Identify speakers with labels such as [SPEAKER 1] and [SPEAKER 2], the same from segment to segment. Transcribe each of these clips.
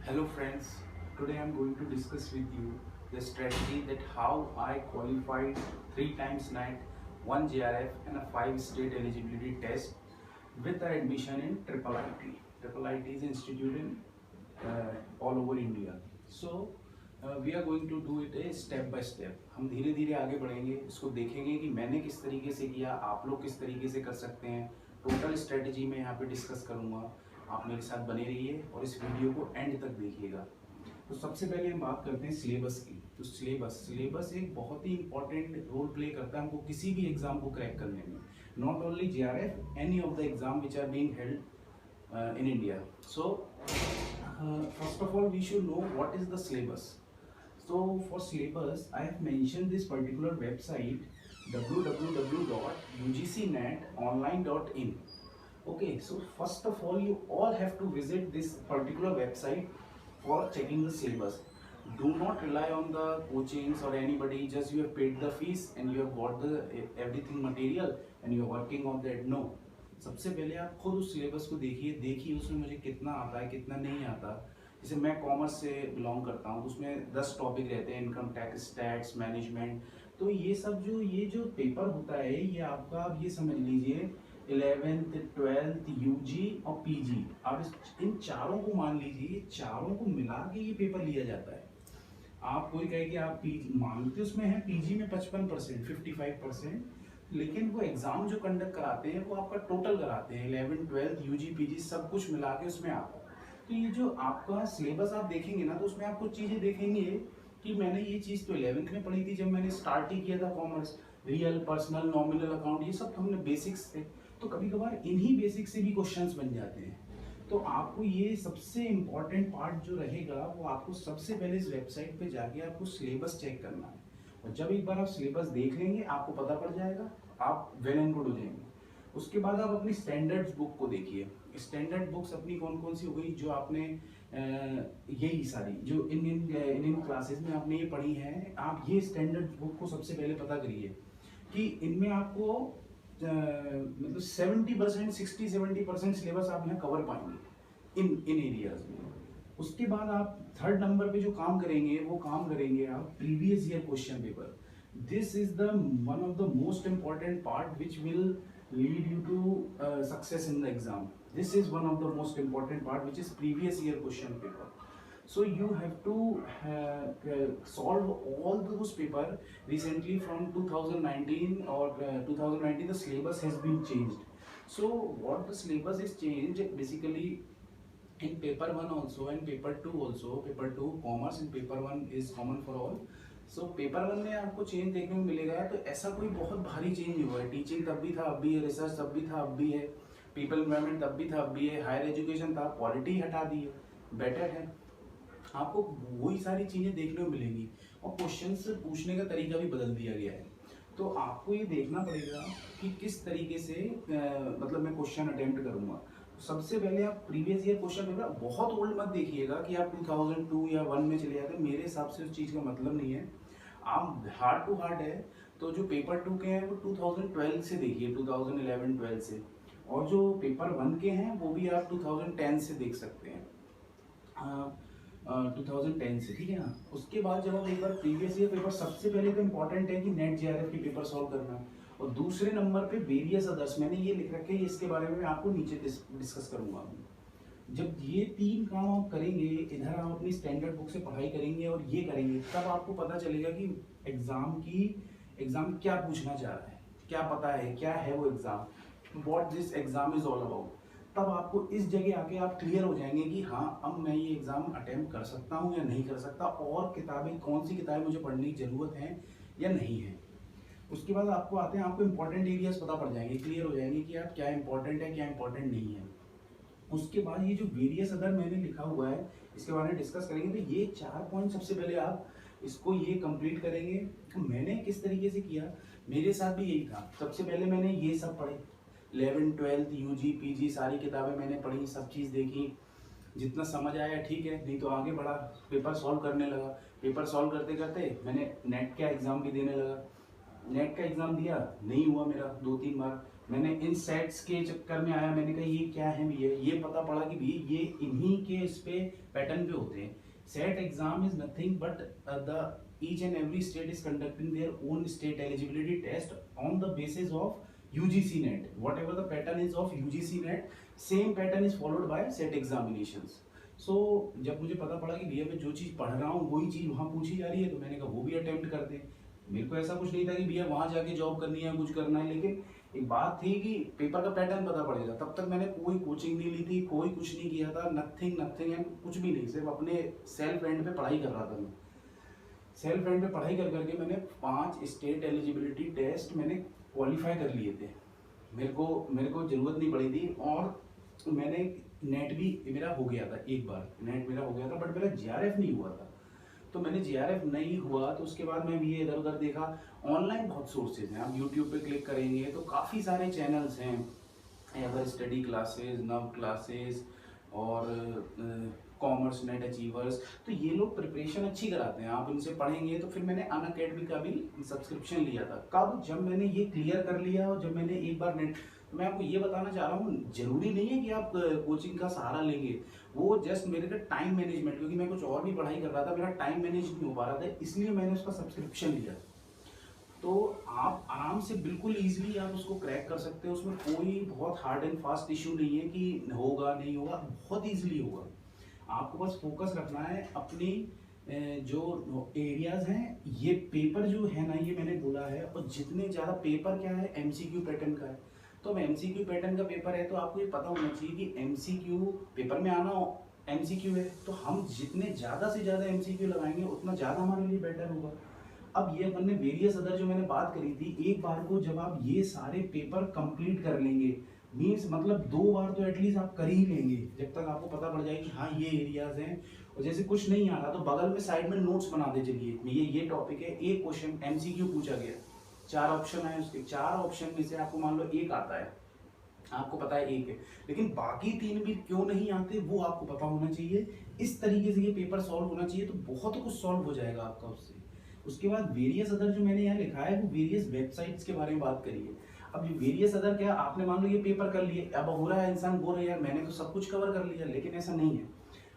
[SPEAKER 1] Hello friends, today I am going to discuss with you the strategy that how I qualified 3 times NET, 1 JRF and a 5 state eligibility test with the admission in Triple IT. Triple IT is institute in all over India. So we are going to do it a step by step. हम धीरे धीरे आगे बढ़ेंगे, इसको देखेंगे कि मैंने किस तरीके से किया, आप लोग किस तरीके से कर सकते हैं. टोटल स्ट्रेटजी मैं यहाँ पे डिस्कस करूँगा. आप मेरे साथ बने रहिए और इस वीडियो को एंड तक देखिएगा. तो सबसे पहले हम बात करते हैं सिलेबस की. तो सिलेबस एक बहुत ही इंपॉर्टेंट रोल प्ले करता है हमको किसी भी एग्जाम को क्रैक करने में. Not only JRF, any of the exam which are being held in India. So first of all we should know what is the syllabus. So for syllabus I have mentioned this particular website www.ugcnetonline.in. Okay, so first of all you all have to visit this particular website for checking the syllabus. Do not rely on the coachings or anybody, just you have paid the fees and you have got the everything material and you are working on that. No, सबसे पहले आप खुद उस syllabus को देखिए उसमें मुझे कितना आता है कितना नहीं आता. जैसे मैं कॉमर्स से बिलोंग करता हूँ तो उसमें 10 टॉपिक रहते हैं, इनकम टैक्स, स्टैट्स, मैनेजमेंट. तो ये सब ये जो पेपर होता है ये आपका, आप ये समझ लीजिए 11th 12th यूजी और पीजी, आप इन चारों को मान लीजिए, चारों को मिला के ये पेपर लिया जाता है. आप कोई कहे कि आप पीजी मानते उसमें है, पीजी में 55% 55%, लेकिन वो एग्जाम जो कंडक्ट कराते हैं वो आपका टोटल कराते हैं 11th 12th यूजी पीजी सब कुछ मिला के उसमें आता है. तो ये जो आपका सिलेबस आप देखेंगे ना तो उसमें आप कुछ चीज़ें देखेंगे कि मैंने ये चीज़ तो 11th में पढ़ी थी जब मैंने स्टार्ट ही किया था commerce. Real, personal, nominal account ये सब हमने बेसिक्स थे. तो कभी कभार इन्हीं बेसिक्स से भी क्वेश्चंस बन जाते हैं. तो आपको ये सबसे इम्पॉर्टेंट पार्ट जो रहेगा वो आपको सबसे पहले इस वेबसाइट पे जाके आपको सिलेबस चेक करना है. और जब एक बार आप सिलेबस देख लेंगे आपको पता पड़ जाएगा, आप वेल एंड गुड हो जाएंगे. उसके बाद आप अपनी स्टैंडर्ड्स बुक को देखिए. स्टैंडर्ड बुक्स अपनी कौन कौन सी हो गई जो आपने यही सारी जो इन क्लासेस में आपने ये पढ़ी हैं, आप ये स्टैंडर्ड बुक को सबसे पहले पता करिए कि इनमें आपको मतलब 70% 60-70% सिलेबस आप यहाँ कवर पाएंगे इन एरियाज में. उसके बाद आप थर्ड नंबर पे जो काम करेंगे वो काम करेंगे आप previous year question paper. This is the one of the most important part which will lead you to success in the exam. This is one of the most important part which is previous year question paper. So you have to solve all those paper recently from 2019 or 2019 the syllabus has been changed. So what the syllabus is changed basically in paper 1 also and paper 2 also. Paper 2 commerce and paper 1 is common for all. So paper 1 में आपको change देखने को मिलेगा. तो ऐसा कोई बहुत भारी चेंज नहीं हुआ है. टीचिंग तब भी था अब भी है, रिसर्च तब भी था अब भी है, पीपल एनवायरनमेंट तब भी था अब भी है, हायर एजुकेशन था, पॉलिटी हटा दी है, बेटर है. आपको वही सारी चीज़ें देखने को मिलेंगी और क्वेश्चंस पूछने का तरीका भी बदल दिया गया है. तो आपको ये देखना पड़ेगा कि किस तरीके से मतलब मैं क्वेश्चन अटेम्प्ट करूँगा. सबसे पहले आप प्रीवियस ईयर क्वेश्चन पेपर बहुत ओल्ड मत देखिएगा कि आप 2002 या 1 में चले जाते. मेरे हिसाब से उस चीज़ का मतलब नहीं है. आप हार्ड टू हार्ड है तो जो पेपर 2 के हैं वो 2012 से देखिए, 2011-12 से. और जो पेपर 1 के हैं वो भी आप 2010 से देख सकते हैं, 2010 से, ठीक है ना. उसके बाद जब आप एक बार प्रीवियस ईयर पेपर, सबसे पहले तो इम्पोर्टेंट है कि नेट JRF के पेपर सॉल्व करना. और दूसरे नंबर पे वेरियस अदर्स मैंने ये लिख रखे हैं, इसके बारे में मैं आपको नीचे डिस्कस करूंगा. जब ये 3 काम आप करेंगे, इधर आप अपनी स्टैंडर्ड बुक से पढ़ाई करेंगे और ये करेंगे, तब आपको पता चलेगा कि एग्जाम क्या पूछना चाह रहा है, क्या पता है, क्या है वो exam, what this exam is all about. तब आपको इस जगह आके आप क्लियर हो जाएंगे कि हाँ अब मैं ये एग्जाम अटेम्प्ट कर सकता हूँ या नहीं कर सकता, और किताबें कौन सी किताबें मुझे पढ़ने की जरूरत है या नहीं है. उसके बाद आपको आते हैं, आपको इंपॉर्टेंट एरियाज पता पड़ जाएंगे, क्लियर हो जाएंगे कि आप क्या इंपॉर्टेंट है क्या इंपॉर्टेंट नहीं है. उसके बाद ये जो वेरियस अदर मैंने लिखा हुआ है इसके बारे में डिस्कस करेंगे. तो ये 4 पॉइंट सबसे पहले आप इसको ये कंप्लीट करेंगे. तो मैंने किस तरीके से किया, मेरे साथ भी यही था. सबसे पहले मैंने ये सब पढ़े, 11th 12th यूजी पीजी सारी किताबें मैंने पढ़ी, सब चीज़ देखी. जितना समझ आया ठीक है, नहीं तो आगे बढ़ा, पेपर सॉल्व करने लगा. पेपर सॉल्व करते करते मैंने नेट का एग्ज़ाम भी देने लगा. नेट का एग्ज़ाम दिया, नहीं हुआ मेरा 2-3 बार. मैंने इन सेट्स के चक्कर में आया, मैंने कहा ये क्या है भैया, ये पता पड़ा कि भैया ये इन्हीं के इस पे पैटर्न पे होते हैं। Set exam is nothing but the each and every state is conducting their own state eligibility test on the basis of UGC net. Whatever the pattern is of UGC net, same pattern is followed by set examinations. So जब मुझे पता पड़ा कि भैया मैं जो चीज़ पढ़ रहा हूँ वही चीज़ वहाँ पूछी जा रही है, तो मैंने कहा वो भी अटेम्प्ट करते हैं। मेरे को ऐसा कुछ नहीं था कि भैया वहाँ जाके जॉब करनी है, कुछ करना है, लेकिन एक बात थी कि पेपर का पैटर्न पता पड़ेगा। तब तक मैंने कोई कोचिंग नहीं ली थी, कोई कुछ नहीं किया था, नथिंग नथिंग एंड कुछ भी नहीं, सिर्फ अपने सेल्फ एंड पे पढ़ाई कर रहा था मैं। सेल्फ एंड पे पढ़ाई कर करके मैंने 5 स्टेट एलिजिबिलिटी टेस्ट मैंने क्वालिफाई कर लिए थे। मेरे को ज़रूरत नहीं पड़ी थी, और मैंने नेट भी मेरा हो गया था, एक बार नेट मेरा हो गया था, बट मेरा जीआरएफ नहीं हुआ था। तो मैंने जीआरएफ नहीं हुआ तो उसके बाद मैं भी ये इधर उधर देखा। ऑनलाइन बहुत सोर्सेज हैं, आप यूट्यूब पे क्लिक करेंगे तो काफ़ी सारे चैनल्स हैं, एवर स्टडी क्लासेस, नव क्लासेस और कॉमर्स नेट अचीवर्स। तो ये लोग प्रिपरेशन अच्छी कराते हैं, आप इनसे पढ़ेंगे। तो फिर मैंने अनअकैडमी का भी सब्सक्रिप्शन लिया था। कब? जब मैंने ये क्लियर कर लिया और जब मैंने एक बार नेट, तो मैं आपको ये बताना चाह रहा हूँ, जरूरी नहीं है कि आप कोचिंग का सहारा लेंगे, वो जस्ट मेरे का टाइम मैनेजमेंट, क्योंकि मैं कुछ और भी पढ़ाई कर रहा था, मेरा टाइम मैनेज नहीं हो पा रहा था, इसलिए मैंने उसका सब्सक्रिप्शन लिया। तो आप आराम से बिल्कुल इजीली आप उसको क्रैक कर सकते हो, उसमें कोई बहुत हार्ड एंड फास्ट इशू नहीं है कि होगा नहीं होगा, बहुत इजीली होगा। आपको बस फोकस रखना है अपनी जो एरियाज हैं। ये पेपर जो है ना, ये मैंने बोला है, और जितने ज़्यादा पेपर क्या है, एमसीक्यू पैटर्न का है। तो अब एमसीक्यू पैटर्न का पेपर है तो आपको ये पता होना चाहिए कि एमसीक्यू पेपर में आना एमसीक्यू है, तो हम जितने ज़्यादा से ज़्यादा एमसीक्यू लगाएंगे उतना ज़्यादा हमारे लिए बेटर होगा। अब ये अपन ने वेरियस अदर जो मैंने बात करी थी, एक बार को जब आप ये सारे पेपर कंप्लीट कर लेंगे, मीन्स मतलब 2 बार तो एटलीस्ट आप कर ही लेंगे, जब तक आपको पता पड़ जाए कि हाँ ये एरियाज हैं। और जैसे कुछ नहीं आ रहा तो बगल में साइड में नोट्स बना दे, चलिए ये टॉपिक है, एक क्वेश्चन एमसीक्यू पूछा गया, 4 ऑप्शन है उसके, 4 ऑप्शन में से आपको मान लो एक आता है, आपको पता है एक है, लेकिन बाकी 3 भी क्यों नहीं आते वो आपको पता होना चाहिए। इस तरीके से ये पेपर सॉल्व होना चाहिए, तो बहुत कुछ सॉल्व हो जाएगा आपका उससे। उसके बाद वेरियस अदर जो मैंने यहाँ लिखा है वो वेरियस वेबसाइट्स के बारे में बात करिए। अब ये वेरियस अदर क्या, आपने मान लो ये पेपर कर लिए, अब हो रहा है इंसान बोल रहा है यार मैंने तो सब कुछ कवर कर लिया, लेकिन ऐसा नहीं है।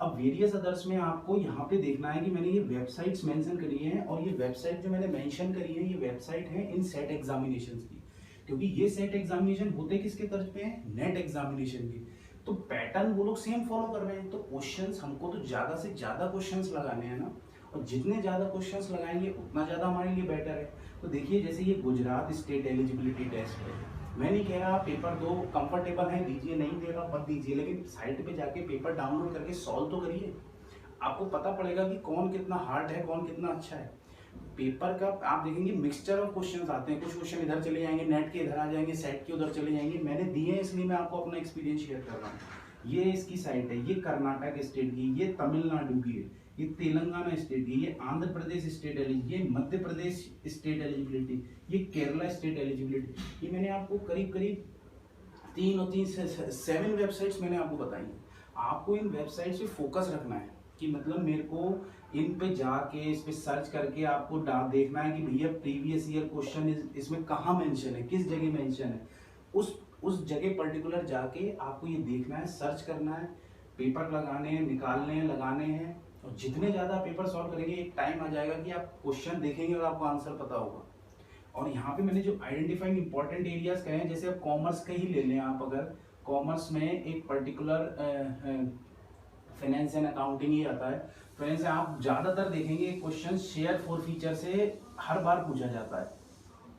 [SPEAKER 1] अब वेरियस अदर्स में आपको यहाँ पे देखना है कि मैंने ये वेबसाइट्स मेंशन करी हैं, और ये वेबसाइट जो मैंने मेंशन करी है ये वेबसाइट है इन सेट एग्जामिनेशंस की, क्योंकि ये सेट एग्जामिनेशन होते किसके तर्ज पे हैं, नेट एग्जामिनेशन की। तो पैटर्न वो लोग सेम फॉलो कर रहे हैं, तो क्वेश्चंस हमको तो ज्यादा से ज्यादा क्वेश्चंस लगाने हैं ना, और जितने ज़्यादा क्वेश्चंस लगाएंगे उतना ज़्यादा हमारे लिए बेटर है। तो देखिए जैसे ये गुजरात स्टेट एलिजिबिलिटी टेस्ट है, मैं नहीं कह रहा पेपर 2 कंफर्टेबल है दीजिए, नहीं दे रहा मत दीजिए, लेकिन साइट पे जाके पेपर डाउनलोड करके सॉल्व तो करिए, आपको पता पड़ेगा कि कौन कितना हार्ड है कौन कितना अच्छा है। पेपर का आप देखेंगे मिक्सचर ऑफ क्वेश्चंस आते हैं, कुछ क्वेश्चन इधर चले जाएंगे, नेट के इधर आ जाएंगे, सेट के उधर चले जाएंगे, मैंने दिए हैं इसलिए मैं आपको अपना एक्सपीरियंस शेयर कर रहा हूँ। ये इसकी साइट है, ये कर्नाटक स्टेट की, ये तमिलनाडु की है, ये तेलंगाना स्टेट की, ये आंध्र प्रदेश स्टेट एलिजिबिलिटी, ये मध्य प्रदेश स्टेट एलिजिबिलिटी, ये केरला स्टेट एलिजिबिलिटी। ये मैंने आपको करीब करीब 3 और 3 से 7 वेबसाइट्स मैंने आपको बताई हैं। आपको इन वेबसाइट से फोकस रखना है कि मतलब मेरे को इन पे जाके इस पे सर्च करके आपको देखना है कि भैया प्रीवियस ईयर क्वेश्चन इसमें कहाँ मेंशन है, किस जगह मेंशन है, उस जगह पर्टिकुलर जाके आपको ये देखना है, सर्च करना है, पेपर लगाने हैं, निकालने हैं, लगाने हैं, और जितने ज़्यादा पेपर सॉल्व करेंगे एक टाइम आ जाएगा कि आप क्वेश्चन देखेंगे और आपको आंसर पता होगा। और यहाँ पे मैंने जो आइडेंटिफाइंग इंपॉर्टेंट एरियाज कहे हैं, जैसे अब कॉमर्स का ही ले लें आप, अगर कॉमर्स में एक पर्टिकुलर फाइनेंस एंड अकाउंटिंग ही आता है, फाइनेंस से आप ज़्यादातर देखेंगे क्वेश्चन शेयर फॉर फीचर से हर बार पूछा जाता है।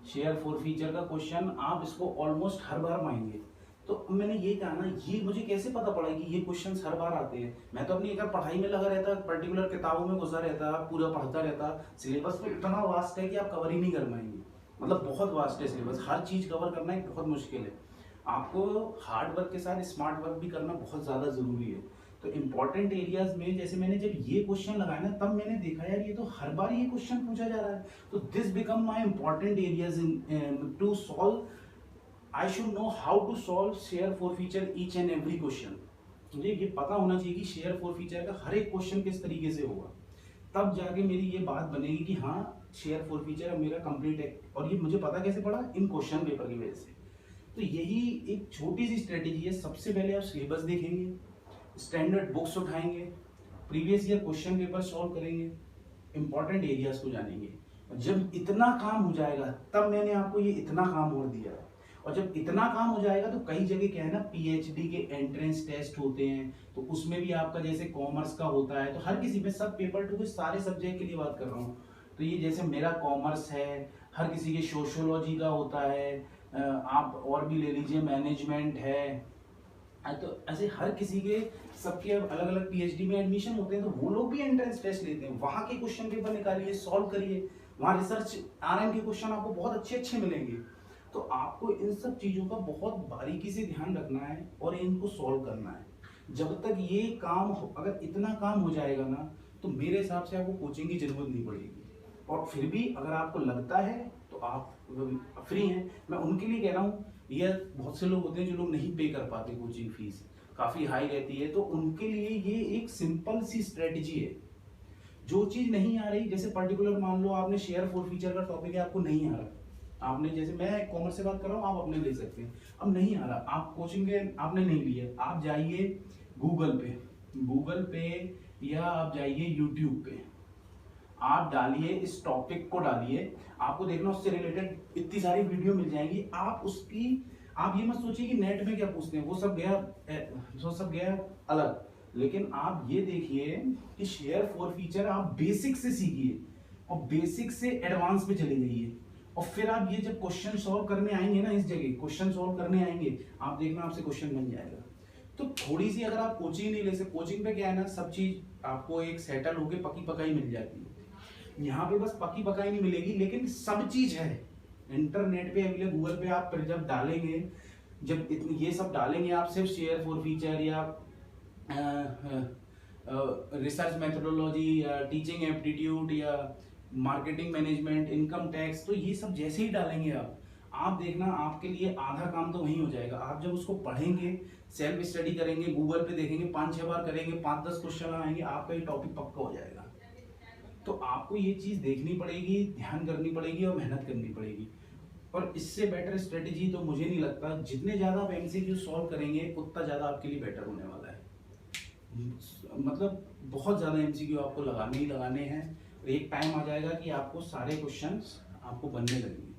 [SPEAKER 1] शेयर फॉर फीचर का क्वेश्चन आप इसको ऑलमोस्ट हर बार पाएंगे। तो मैंने ये कहा ना, ये मुझे कैसे पता पड़ा कि ये क्वेश्चंस हर बार आते हैं, मैं तो अपनी एक पढ़ाई में लगा रहता, पर्टिकुलर किताबों में घुसा रहता, पूरा पढ़ता रहता। सिलेबस तो इतना वास्ट है कि आप कवर ही नहीं कर पाएंगे, मतलब बहुत वास्ट है सिलेबस, हर चीज़ कवर करना एक बहुत मुश्किल है। आपको हार्ड वर्क के साथ स्मार्ट वर्क भी करना बहुत ज़्यादा ज़रूरी है। तो इंपॉर्टेंट एरियाज में जैसे मैंने जब ये क्वेश्चन लगाया ना, तब मैंने देखा यार ये तो हर बार ये क्वेश्चन पूछा जा रहा है, तो this become my important areas in to solve. I should know how to solve share forfeiture each and every question। मुझे ये पता होना चाहिए कि शेयर फॉरफीचर का हर एक क्वेश्चन किस तरीके से होगा, तब जाके मेरी ये बात बनेगी कि हाँ शेयर फॉरफीचर अब मेरा कंप्लीट है। और ये मुझे पता कैसे पड़ा, इन क्वेश्चन पेपर की वजह से। तो यही एक छोटी सी स्ट्रेटेजी है। सबसे पहले आप सिलेबस देखेंगे, स्टैंडर्ड बुक्स उठाएंगे, previous year question paper solve करेंगे, इंपॉर्टेंट एरियाज को जानेंगे। जब इतना काम हो जाएगा तब मैंने आपको ये इतना काम और दिया है। और जब इतना काम हो जाएगा तो कई जगह क्या है ना, पीएचडी के एंट्रेंस टेस्ट होते हैं, तो उसमें भी आपका जैसे कॉमर्स का होता है, तो हर किसी में सब पेपर टू के सारे सब्जेक्ट के लिए बात कर रहा हूँ। तो ये जैसे मेरा कॉमर्स है, हर किसी के सोशियोलॉजी का होता है, आप और भी ले लीजिए, मैनेजमेंट है, तो ऐसे हर किसी के सबके अलग अलग पीएचडी में एडमिशन होते हैं, तो वो लोग भी एंट्रेंस टेस्ट लेते हैं। वहाँ के क्वेश्चन पेपर निकालिए, सॉल्व करिए, वहाँ रिसर्च आरएम के क्वेश्चन आपको बहुत अच्छे अच्छे मिलेंगे। तो आपको इन सब चीज़ों का बहुत बारीकी से ध्यान रखना है और इनको सॉल्व करना है। जब तक ये काम अगर इतना काम हो जाएगा ना, तो मेरे हिसाब से आपको कोचिंग की जरूरत नहीं पड़ेगी। और फिर भी अगर आपको लगता है तो आप फ्री हैं, मैं उनके लिए कह रहा हूँ। ये बहुत से लोग होते हैं जो लोग नहीं पे कर पाते, कोचिंग फीस काफ़ी हाई रहती है, तो उनके लिए ये एक सिंपल सी स्ट्रेटजी है। जो चीज़ नहीं आ रही, जैसे पर्टिकुलर मान लो आपने शेयर फोर फीचर का टॉपिक है, आपको नहीं आ रहा, आपने जैसे मैं कॉमर्स से बात कर रहा हूँ, आप अपने ले सकते हैं, अब नहीं आ रहा, आप कोचिंग के आपने नहीं लिया, आप जाइए गूगल पे या आप जाइए यूट्यूब पे, आप डालिए इस टॉपिक को डालिए, आपको देखना उससे रिलेटेड इतनी सारी वीडियो मिल जाएंगी। आप ये मत सोचिए कि नेट में क्या पूछते हैं, वो सब गया अलग। लेकिन आप ये देखिए कि शेयर फोर फीचर आप बेसिक से सीखिए और बेसिक से एडवांस में चले जाइए, और फिर आप ये जब क्वेश्चन सॉल्व करने आएंगे ना, इस जगह क्वेश्चन सॉल्व करने आएंगे, आप देखना आपसे क्वेश्चन बन जाएगा। तो थोड़ी सी अगर आप कोचिंग नहीं ले सकते, कोचिंग पे क्या है ना, सब चीज आपको एक सेटल होके पकी पकाई मिल जाती है। यहाँ पे बस पकी पकाई नहीं मिलेगी, लेकिन सब चीज है इंटरनेट पे अवेलेबल। गूगल पे आप जब डालेंगे, जब ये सब डालेंगे, आप सिर्फ शेयर फोर फीचर या रिसर्च मेथोडोलॉजी या टीचिंग एप्टीट्यूड या मार्केटिंग मैनेजमेंट, इनकम टैक्स, तो ये सब जैसे ही डालेंगे आप देखना आपके लिए आधा काम तो वहीं हो जाएगा। आप जब उसको पढ़ेंगे, सेल्फ स्टडी करेंगे, गूगल पे देखेंगे, 5-6 बार करेंगे, 5-10 क्वेश्चन आएंगे, आपका ये टॉपिक पक्का हो जाएगा। तो आपको ये चीज देखनी पड़ेगी, ध्यान करनी पड़ेगी और मेहनत करनी पड़ेगी। और इससे बेटर स्ट्रेटेजी तो मुझे नहीं लगता। जितने ज्यादा आप एमसीक्यू सॉल्व करेंगे उतना ज्यादा आपके लिए बेटर होने वाला है। मतलब बहुत ज्यादा एमसीक्यू आपको लगाने ही लगाने हैं, और एक टाइम आ जाएगा कि आपको सारे क्वेश्चंस आपको बनने लगेंगे।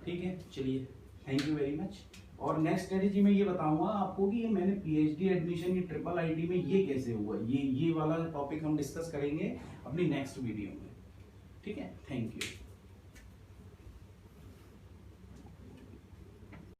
[SPEAKER 1] ठीक है, चलिए, थैंक यू वेरी मच। और नेक्स्ट स्ट्रेटेजी में ये बताऊंगा आपको कि मैंने पीएचडी एडमिशन ये ट्रिपल आईटी में ये कैसे हुआ, ये वाला टॉपिक हम डिस्कस करेंगे अपनी नेक्स्ट वीडियो में। ठीक है, थैंक यू।